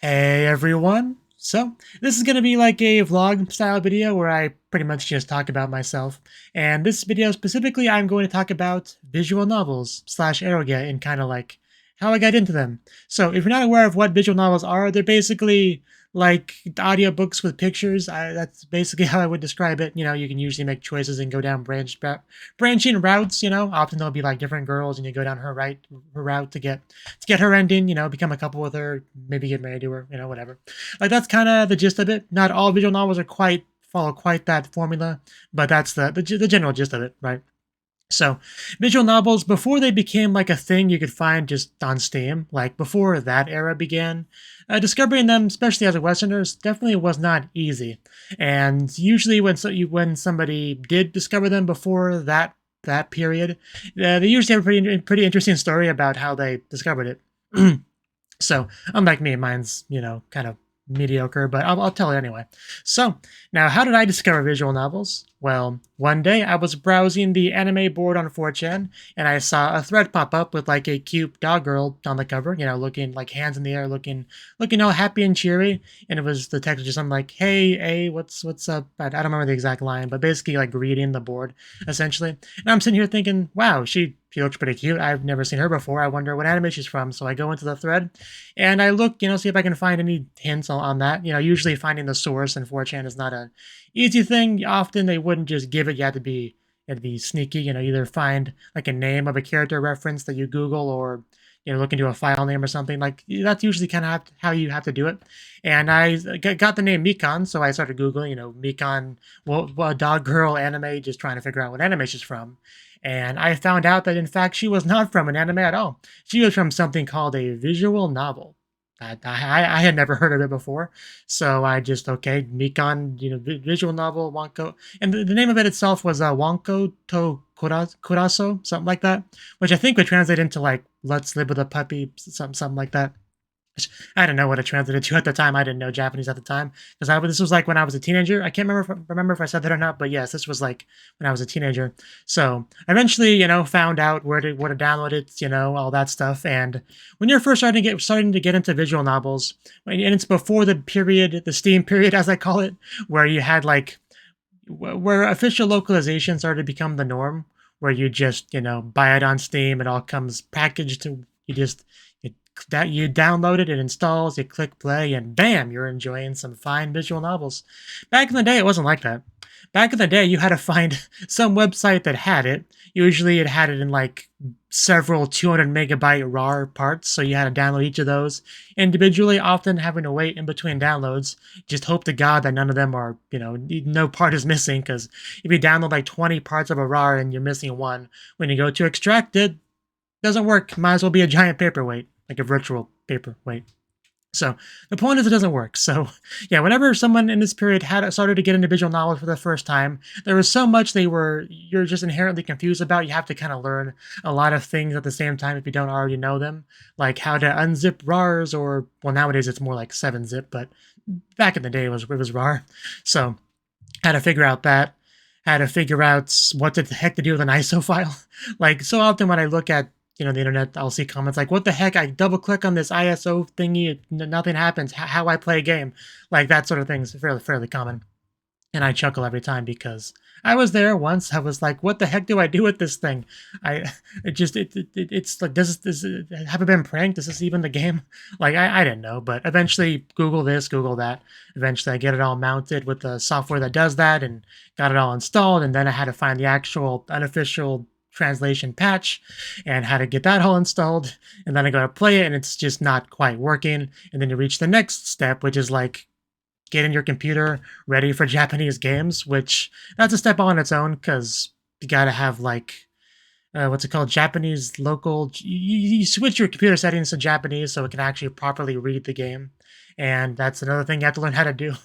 Hey everyone! So, this is going to be like a vlog style video where I pretty much just talk about myself. And this video specifically, I'm going to talk about visual novels slash eroge and kind of like how I got into them. So, if you're not aware of what visual novels are, they're basically like audiobooks with pictures. That's basically how I would describe it. You know, you can usually make choices and go down branching routes. You know, often there'll be like different girls, and you go down her route to get her ending. You know, become a couple with her, maybe get married to her. You know, whatever. Like that's kind of the gist of it. Not all visual novels are quite follow quite that formula, but that's the general gist of it, right? So, visual novels, before they became like a thing you could find just on Steam, like before that era began, discovering them, especially as a Westerner, definitely was not easy. And usually, when somebody did discover them before that period, they usually have a pretty interesting story about how they discovered it. So, unlike me, mine's kind of mediocre, but I'll tell it anyway. So, now how did I discover visual novels? Well, one day I was browsing the anime board on 4chan, and I saw a thread pop up with like a cute dog girl on the cover, looking like hands in the air, looking all happy and cheery. And it was the text was just something like, "Hey, what's up?" I don't remember the exact line, but basically like greeting the board essentially. And I'm sitting here thinking, "Wow, she looks pretty cute. I've never seen her before. I wonder what anime she's from." So I go into the thread, and I look, see if I can find any hints on that. Usually finding the source in 4chan is not a easy thing. Often they wouldn't just give it. You had to be sneaky. Either find like a name of a character reference that you Google, or look into a file name or something. Like that's usually kind of how you have to do it. And I got the name Mikan, so I started googling. Mikan, well, dog girl anime, just trying to figure out what anime she's from. And I found out that in fact she was not from an anime at all. She was from something called a visual novel. I had never heard of it before, so I just okay, Mikan, visual novel, Wanko, and the name of it itself was Wanko to Kuraso, something like that, which I think would translate into like "Let's live with a puppy," something like that. I didn't know what it translated to at the time. I didn't know Japanese at the time because this was like when I was a teenager. I can't remember if I said that or not, but yes, this was like when I was a teenager. So I eventually, found out where to download it, all that stuff. And when you're first starting to get into visual novels, and it's before the period, the Steam period, as I call it, where you had like where official localization started to become the norm, where you just buy it on Steam, it all comes packaged to you just that you download it, it installs, you click play, and bam, you're enjoying some fine visual novels. Back in the day, it wasn't like that. Back in the day, you had to find some website that had it. Usually, it had it in like several 200 megabyte RAR parts, so you had to download each of those individually, often having to wait in between downloads. Just hope to God that none of them are, no part is missing, because if you download like 20 parts of a RAR and you're missing one, when you go to extract it, doesn't work. Might as well be a giant paperweight, like a virtual paperweight. So the point is, it doesn't work. So yeah, whenever someone in this period had started to get into visual novels for the first time, there was so much you're just inherently confused about. You have to kind of learn a lot of things at the same time if you don't already know them, like how to unzip RARs, or well, nowadays it's more like 7-zip, but back in the day it was RAR. So how to figure out that, how to figure out what the heck to do with an ISO file. Like so often when I look at the internet, I'll see comments like, "What the heck? I double click on this ISO thingy, nothing happens. How I play a game?" Like that sort of thing is fairly common, and I chuckle every time because I was there once. I was like, "What the heck do I do with this thing?" It's like, have I been pranked? Is this even the game? Like I didn't know, but eventually Google this, Google that. Eventually, I get it all mounted with the software that does that, and got it all installed. And then I had to find the actual unofficial translation patch and how to get that all installed, and then I go to play it and it's just not quite working, and then you reach the next step, which is like getting your computer ready for Japanese games, which that's a step on its own because you gotta have like what's it called, Japanese local, you switch your computer settings to Japanese so it can actually properly read the game, and that's another thing you have to learn how to do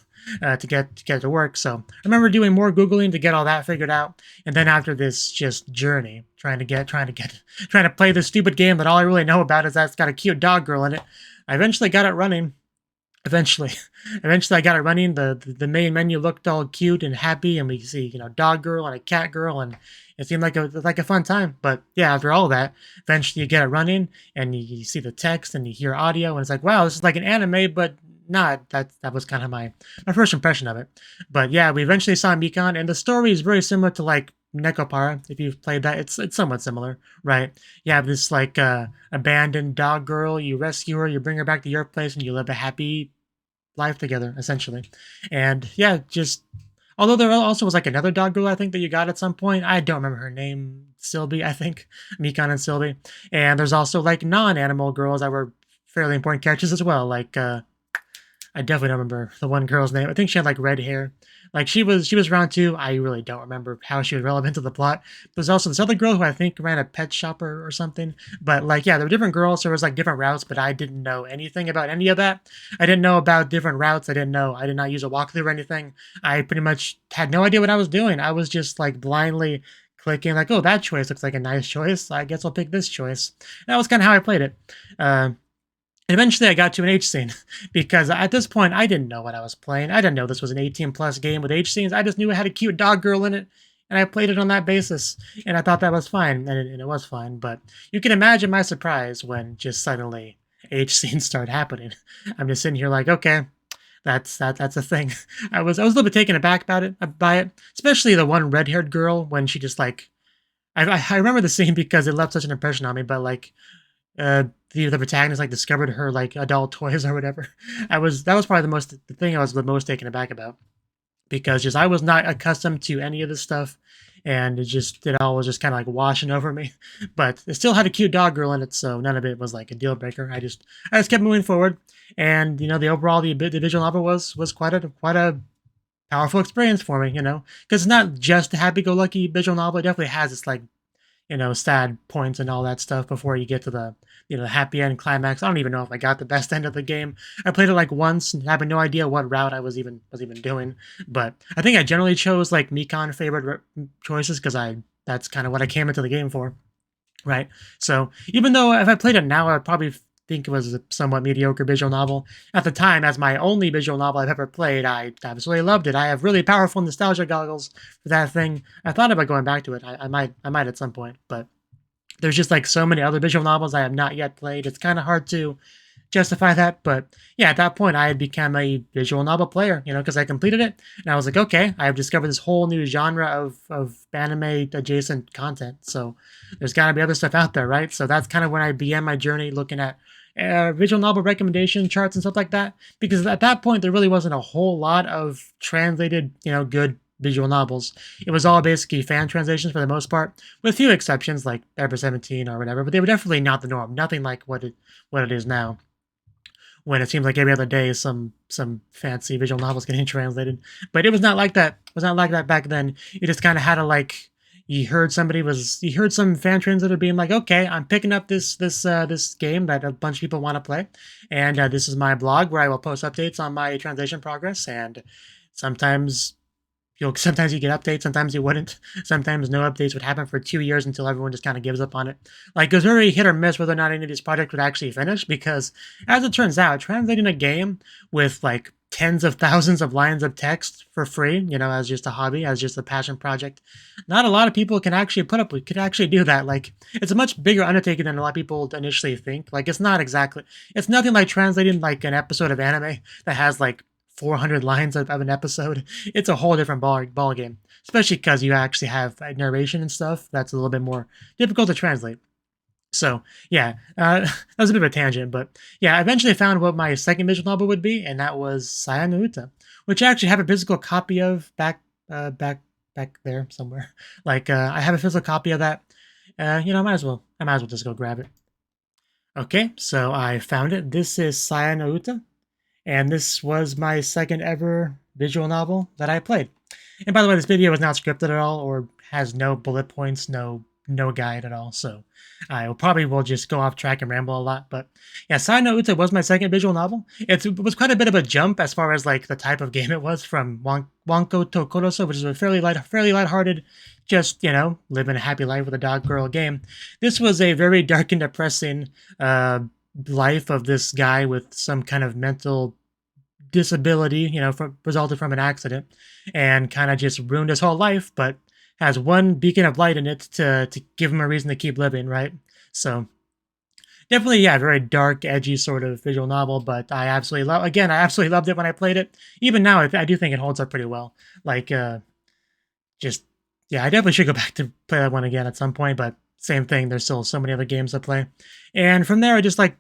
to get it to work. So I remember doing more googling to get all that figured out, and then after this just journey trying to play this stupid game that all I really know about is that it's got a cute dog girl in it, I eventually got it running. Eventually, eventually I got it running. The main menu looked all cute and happy, and we see dog girl and a cat girl, and it seemed like a fun time. But yeah, after all that, eventually you get it running, and you see the text and you hear audio, and it's like, wow, this is like an anime, but not that was kind of my first impression of it. But yeah, we eventually saw Mikan, and the story is very similar to like Nekopara. If you've played that, it's somewhat similar, right? You have this like abandoned dog girl. You rescue her, you bring her back to your place, and you live a happy life together, essentially. And yeah, just although there also was like another dog girl I think that you got at some point. I don't remember her name. Sylvie, I think. Mikan and Sylvie. And there's also like non-animal girls that were fairly important characters as well. Like I definitely don't remember the one girl's name. I think she had like red hair. Like she was around too. I really don't remember how she was relevant to the plot. There's also this other girl who I think ran a pet shop or something. But like yeah, there were different girls. There was like different routes, but I didn't know anything about any of that. I didn't know about different routes. I did not use a walkthrough or anything. I pretty much had no idea what I was doing. I was just like blindly clicking like, oh, that choice looks like a nice choice. I guess I'll pick this choice. That was kind of how I played it. Eventually, I got to an H scene because at this point, I didn't know what I was playing. I didn't know this was an 18-plus game with H scenes. I just knew it had a cute dog girl in it, and I played it on that basis. And I thought that was fine, and it was fine. But you can imagine my surprise when just suddenly H scenes start happening. I'm just sitting here like, okay, that's a thing. I was a little bit taken aback by it, especially the one red-haired girl when she just like. I remember the scene because it left such an impression on me. But like the protagonist like discovered her like adult toys or whatever. That was probably the thing I was the most taken aback about, because just I was not accustomed to any of this stuff, and it all was just kind of like washing over me. But it still had a cute dog girl in it, so none of it was like a deal breaker. I just kept moving forward, and the the visual novel was quite a powerful experience for me, because it's not just a happy-go-lucky visual novel. It definitely has its like sad points and all that stuff before you get to the the happy end climax. I don't even know if I got the best end of the game. I played it like once and having no idea what route I was even doing. But I think I generally chose like Mikan favorite choices because that's kind of what I came into the game for, right? So even though if I played it now, I'd probably think it was a somewhat mediocre visual novel. At the time, as my only visual novel I've ever played, I absolutely loved it. I have really powerful nostalgia goggles for that thing. I thought about going back to it. I might at some point, but there's just like so many other visual novels I have not yet played. It's kind of hard to justify that, but yeah, at that point I had become a visual novel player, because I completed it, and I was like, okay, I have discovered this whole new genre of anime adjacent content, so there's got to be other stuff out there, right? So that's kind of when I began my journey looking at visual novel recommendation charts and stuff like that, because at that point there really wasn't a whole lot of translated, good visual novels. It was all basically fan translations for the most part, with a few exceptions like Ever 17 or whatever, but they were definitely not the norm. Nothing like what it is now, when it seems like every other day some fancy visual novels getting translated. But it was not like that. It was not like that back then. You just kind of had to like, you heard some fan translator being like, okay, I'm picking up this game that a bunch of people want to play, and this is my blog where I will post updates on my translation progress, and sometimes you get updates, sometimes you wouldn't. Sometimes no updates would happen for 2 years until everyone just kind of gives up on it. Like, it was very hit or miss whether or not any of these projects would actually finish, because as it turns out, translating a game with like tens of thousands of lines of text for free, as just a hobby, as just a passion project, not a lot of people can actually could actually do that. Like, it's a much bigger undertaking than a lot of people initially think. Like, it's nothing like translating like an episode of anime that has like 400 lines of an episode. It's a whole different ball game, especially because you actually have narration and stuff that's a little bit more difficult to translate. So yeah, that was a bit of a tangent, but yeah, I eventually found what my second visual novel would be, and that was Saya no Uta, which I actually have a physical copy of back there somewhere. Like I have a physical copy of that. I might as well just go grab it. Okay, so I found it. This is Saya no Uta, and this was my second ever visual novel that I played. And by the way, this video is not scripted at all, or has no bullet points, no guide at all, so I will just go off track and ramble a lot. But yeah, Sai no Uta was my second visual novel. It was quite a bit of a jump as far as like the type of game it was from Wanko to Koroso, which is a fairly lighthearted, just living a happy life with a dog girl game. This was a very dark and depressing life of this guy with some kind of mental disability, resulted from an accident, and kind of just ruined his whole life, but has one beacon of light in it to give him a reason to keep living, right? So Definitely, yeah, very dark, edgy sort of visual novel, but I absolutely love. Again, I absolutely loved it when I played it. Even now, I do think it holds up pretty well. Like, just yeah, I definitely should go back to play that one again at some point. But same thing, there's still so many other games to play. And from there, I just like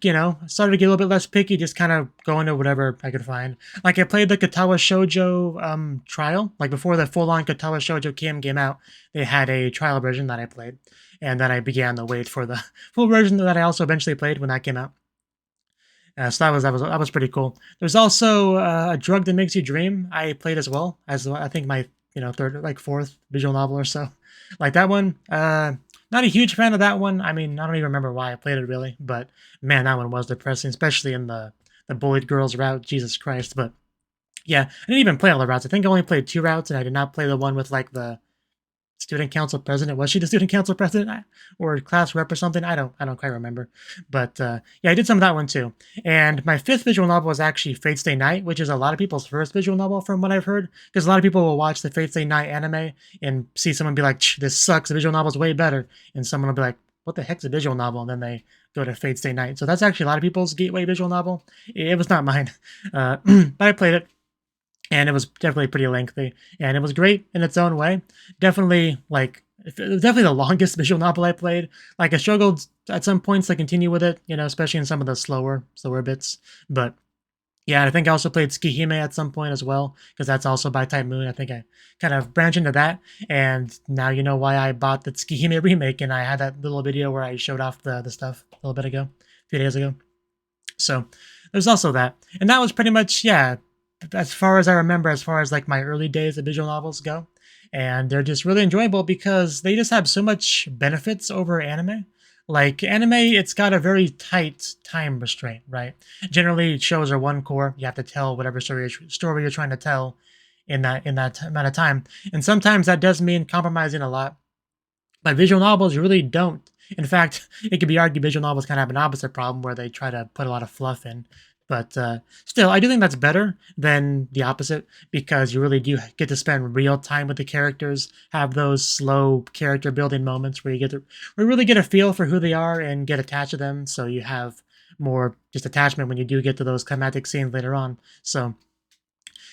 started to get a little bit less picky, just kind of going to whatever I could find. Like I played the Katawa Shoujo trial. Like before the full-on Katawa Shoujo came out, they had a trial version that I played, and then I began to wait for the full version that I also eventually played when that came out. So that was pretty cool. There's also a drug that makes you dream. I played as well as I think my third like fourth visual novel or so. Like that one. Not a huge fan of that one. I mean, I don't even remember why I played it really, but man, that one was depressing, especially in the bullied girls route. Jesus Christ! But yeah, I didn't even play all the routes. I think I only played 2 routes, and I did not play the one with like the student council president. Was she the student council president or class rep or something? I don't quite remember. But yeah, I did some of that one too. And my 5th visual novel was actually Fate Stay Night, which is a lot of people's first visual novel from what I've heard. Because a lot of people will watch the Fate Stay Night anime and see someone be like, this sucks, the visual novel's way better. And someone will be like, what the heck's a visual novel? And then they go to Fate Stay Night. So that's actually a lot of people's gateway visual novel. It was not mine. But I played it. And it was definitely pretty lengthy, and it was great in its own way. Definitely, like, it was definitely the longest visual novel I played. Like, I struggled at some points to continue with it, especially in some of the slower bits. But yeah, I think I also played Tsukihime at some point as well, because that's also by Type Moon. I think I kind of branched into that, and now you know why I bought the Tsukihime remake, and I had that little video where I showed off the stuff a little bit ago, a few days ago. So there's also that, and that was pretty much, yeah, as far as I remember, as far as like my early days of visual novels go. And they're just really enjoyable because they just have so much benefits over anime. Like anime, it's got a very tight time restraint, right? Generally, shows are one core. You have to tell whatever story you're trying to tell in that amount of time. And sometimes that does mean compromising a lot. But visual novels really don't. In fact, it could be argued visual novels kind of have an opposite problem where they try to put a lot of fluff in. But still, I do think that's better than the opposite because you really do get to spend real time with the characters, have those slow character building moments where you really get a feel for who they are and get attached to them. So you have more just attachment when you do get to those climatic scenes later on. So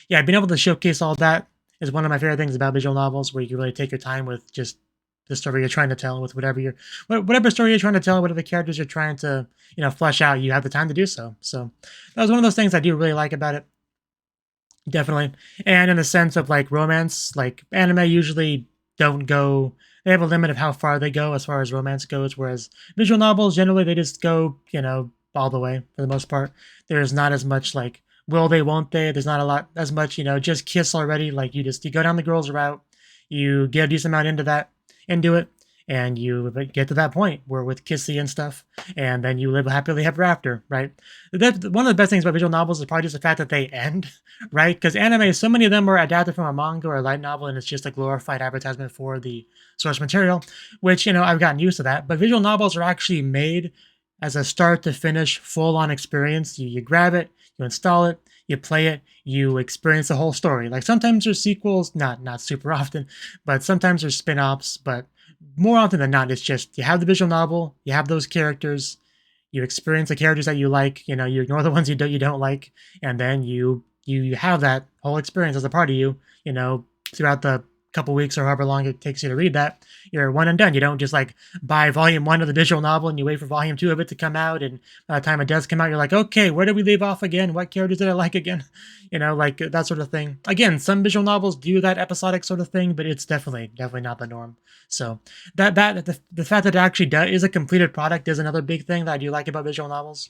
yeah, being able to showcase all that is one of my favorite things about visual novels, where you can really take your time with just the story you're trying to tell, with whatever story you're trying to tell, whatever characters you're trying to flesh out. You have the time to do so. So that was one of those things I do really like about it, definitely. And in the sense of like romance, like anime usually don't go. They have a limit of how far they go as far as romance goes, whereas visual novels generally they just go all the way for the most part. There's not as much like will they, won't they. There's not a lot as much just kiss already. Like you go down the girl's route, you get a decent amount into it, and you get to that point where with kissy and stuff, and then you live happily ever after, right? One of the best things about visual novels is probably just the fact that they end, right? Because anime, so many of them are adapted from a manga or a light novel, and it's just a glorified advertisement for the source material, which, I've gotten used to that. But visual novels are actually made as a start to finish full-on experience. You grab it, you install it, you play it, you experience the whole story. Like sometimes there's sequels, not super often, but sometimes there's spin-offs, but more often than not, it's just you have the visual novel, you have those characters, you experience the characters that you like, you ignore the ones you don't like, and then you have that whole experience as a part of you, throughout the couple weeks or however long it takes you to read that. You're one and done. You don't just like buy volume 1 of the visual novel and you wait for volume 2 of it to come out, and by the time it does come out, you're like, okay, where did we leave off again? What characters did I like again? Like that sort of thing. Again, some visual novels do that episodic sort of thing, but it's definitely not the norm. So the fact that it actually is a completed product is another big thing that I do like about visual novels.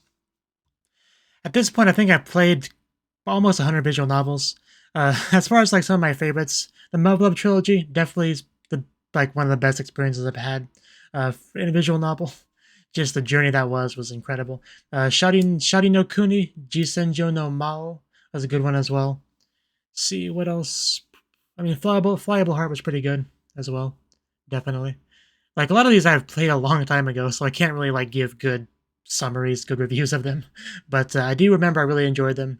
At this point, I think I've played almost 100 visual novels. As far as like some of my favorites, the Love trilogy definitely is one of the best experiences I've had in a visual novel. Just the journey that was incredible. Shari no Kuni, Jisenjo no Mao was a good one as well. Let's see what else. I mean, Flyable Heart was pretty good as well, definitely. Like a lot of these I've played a long time ago, so I can't really like give good summaries, good reviews of them. But I do remember I really enjoyed them,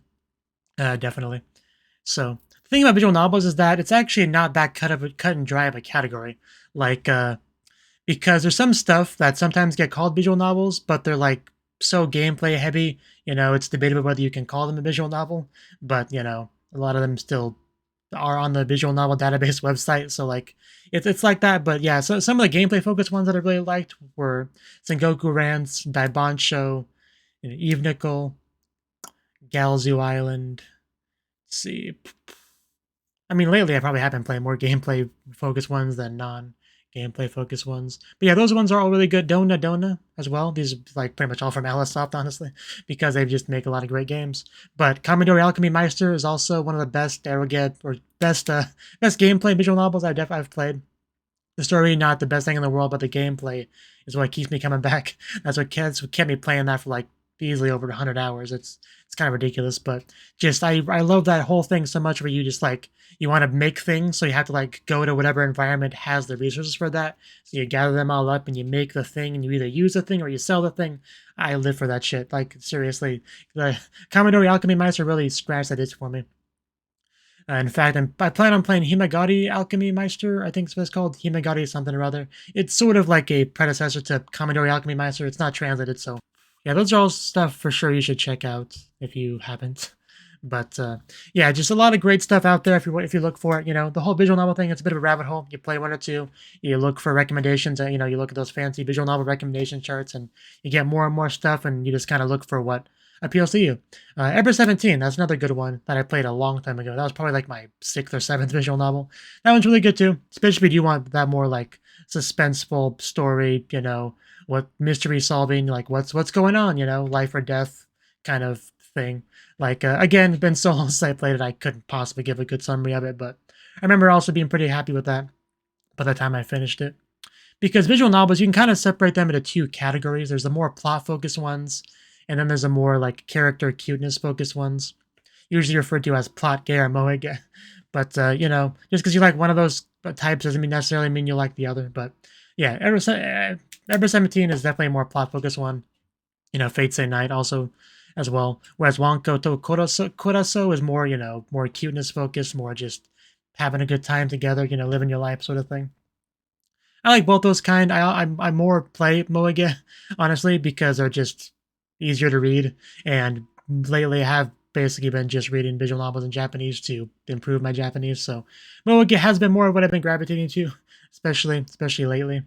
definitely. So the thing about visual novels is that it's actually not that cut and dry of a category. Like, because there's some stuff that sometimes get called visual novels, but they're like so gameplay heavy, it's debatable whether you can call them a visual novel, but a lot of them still are on the visual novel database website, so like it's like that. But yeah, so some of the gameplay focused ones that I really liked were Sengoku Rants, Daibansho, Eve Nickel, Galzu Island. Let's see. I mean, lately I probably have been playing more gameplay focused ones than non gameplay focused ones. But yeah, those ones are all really good. Dona Dona as well. These are like pretty much all from Ellis, honestly, because they just make a lot of great games. But Kamidori Alchemy Meister is also one of the best eroge or best gameplay visual novels I've played. The story, not the best thing in the world, but the gameplay is what keeps me coming back. That's what kept me playing that for like easily over 100 hours. It's kind of ridiculous, but just I love that whole thing so much where you just like you want to make things, so you have to like go to whatever environment has the resources for that. So you gather them all up and you make the thing, and you either use the thing or you sell the thing. I live for that shit. Like seriously, the Commodore Alchemy Meister really scratched that itch for me. In fact, I plan on playing Himagari Alchemy Meister. I think it's what it's called. Himagari something or other. It's sort of like a predecessor to Commodore Alchemy Meister. It's not translated, so yeah, those are all stuff for sure you should check out if you haven't. But yeah, just a lot of great stuff out there if you look for it. The whole visual novel thing, it's a bit of a rabbit hole. You play one or two, you look for recommendations, and you look at those fancy visual novel recommendation charts, and you get more and more stuff, and you just kind of look for what appeals to you. Ever 17, that's another good one that I played a long time ago. That was probably like my 6th or 7th visual novel. That one's really good too, especially if you want that more like suspenseful story, what mystery solving, like what's going on, life or death kind of thing. Like again, been so long since I played it, I couldn't possibly give a good summary of it, but I remember also being pretty happy with that by the time I finished it. Because visual novels, you can kind of separate them into two categories. There's the more plot-focused ones, and then there's the more like character cuteness-focused ones, usually referred to as plot gay or moe-ge. But just because you like one of those types doesn't necessarily mean you like the other. But yeah, Ever 17 is definitely a more plot-focused one. Fate Stay Night also as well. Whereas Wanko to Kuraso is more, more cuteness-focused, more just having a good time together, living your life sort of thing. I like both those kind. I more play moe-ge, honestly, because they're just easier to read. And lately I have basically been just reading visual novels in Japanese to improve my Japanese. So moe-ge has been more of what I've been gravitating to, especially lately.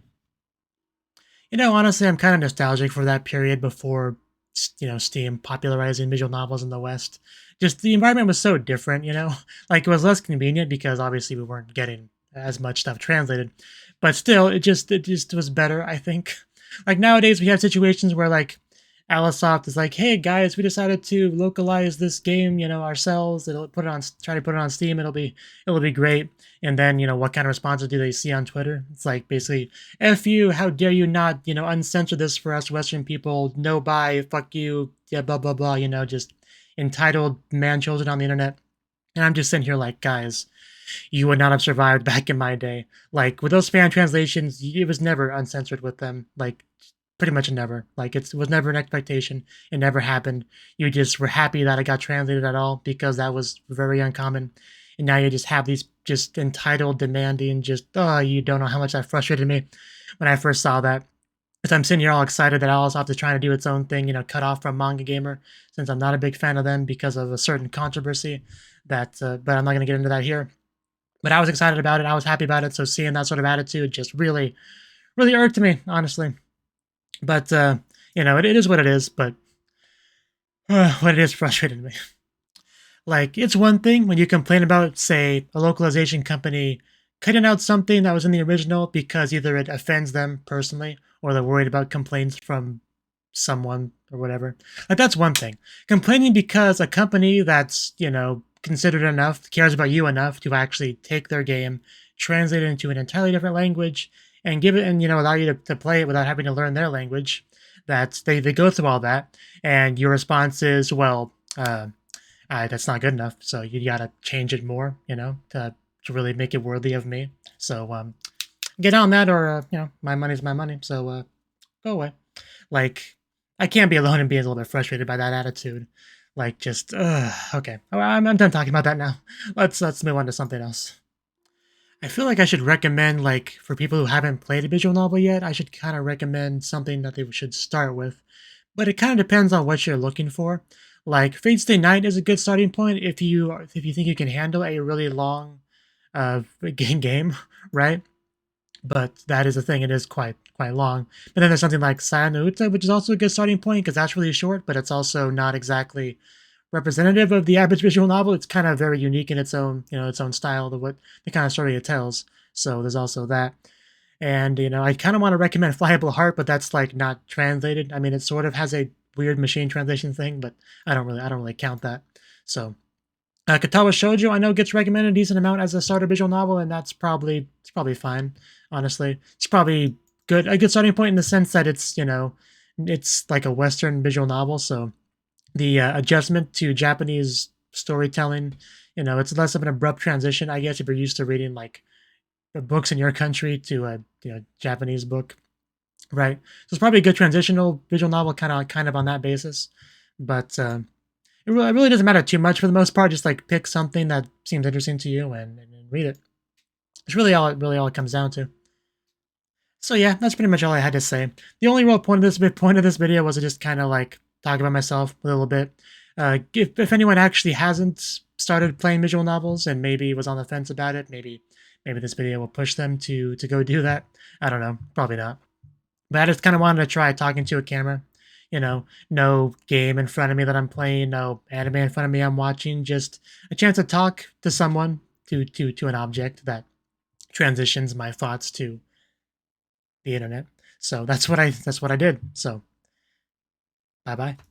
Honestly, I'm kind of nostalgic for that period before, Steam popularizing visual novels in the West. Just the environment was so different, like it was less convenient because obviously we weren't getting as much stuff translated, but still, it just was better, I think. Like nowadays, we have situations where like Alisoft is like, "Hey guys, we decided to localize this game, ourselves. It'll try to put it on Steam. It'll be great." And then, what kind of responses do they see on Twitter? It's like basically, "F you, how dare you not, uncensor this for us Western people? No buy, fuck you, yeah, blah blah blah." Just entitled man children on the internet. And I'm just sitting here like, guys, you would not have survived back in my day. Like with those fan translations, it was never uncensored with them. Like pretty much never. Like it was never an expectation. It never happened. You just were happy that it got translated at all because that was very uncommon. And now you just have these just entitled, demanding, just you don't know how much that frustrated me when I first saw that. Because I'm sitting here all excited that Alisoft is trying to do its own thing, cut off from Manga Gamer, since I'm not a big fan of them because of a certain controversy. But I'm not going to get into that here. But I was excited about it. I was happy about it. So seeing that sort of attitude just really, really irked me, honestly. But, it is what it is. But what it is frustrated me. Like, it's one thing when you complain about, say, a localization company cutting out something that was in the original because either it offends them personally or they're worried about complaints from someone or whatever. Like, that's one thing. Complaining because a company that's, considered enough, cares about you enough to actually take their game, translate it into an entirely different language, and give it and allow you to play it without having to learn their language. That they go through all that, and your response is, well, that's not good enough. So you gotta change it more, to really make it worthy of me. So get on that, or my money's my money. So go away. Like I can't be alone and be a little bit frustrated by that attitude. Like just okay. I'm done talking about that now. Let's move on to something else. I feel like I should recommend, like, for people who haven't played a visual novel yet, I should kind of recommend something that they should start with. but it kind of depends on what you're looking for. Like Fate Stay Night is a good starting point if you think you can handle a really long game, right? But that is the thing; it is quite long. But then there's something like Sayano Uta, which is also a good starting point because that's really short, but it's also not exactly representative of the average visual novel. It's kind of very unique in its own, its own style, the kind of story it tells. So there's also that. And I kind of want to recommend Flyable Heart, but that's like not translated. I mean, it sort of has a weird machine translation thing, but I don't really count that. So Katawa Shoujo I know gets recommended a decent amount as a starter visual novel, and it's probably fine. Honestly, it's probably a good starting point in the sense that it's like a Western visual novel, so the adjustment to Japanese storytelling, it's less of an abrupt transition, I guess, if you're used to reading like the books in your country to a Japanese book, right? So it's probably a good transitional visual novel, kind of on that basis. But it really doesn't matter too much for the most part. Just like pick something that seems interesting to you and read it. It's really all it comes down to. So yeah, that's pretty much all I had to say. The only real point of this video was to just kind of like talk about myself a little bit. If anyone actually hasn't started playing visual novels and maybe was on the fence about it, maybe this video will push them to go do that. I don't know, probably not. But I just kind of wanted to try talking to a camera. No game in front of me that I'm playing, no anime in front of me I'm watching. Just a chance to talk to someone, to an object that transitions my thoughts to the internet. So that's what I did. So bye bye.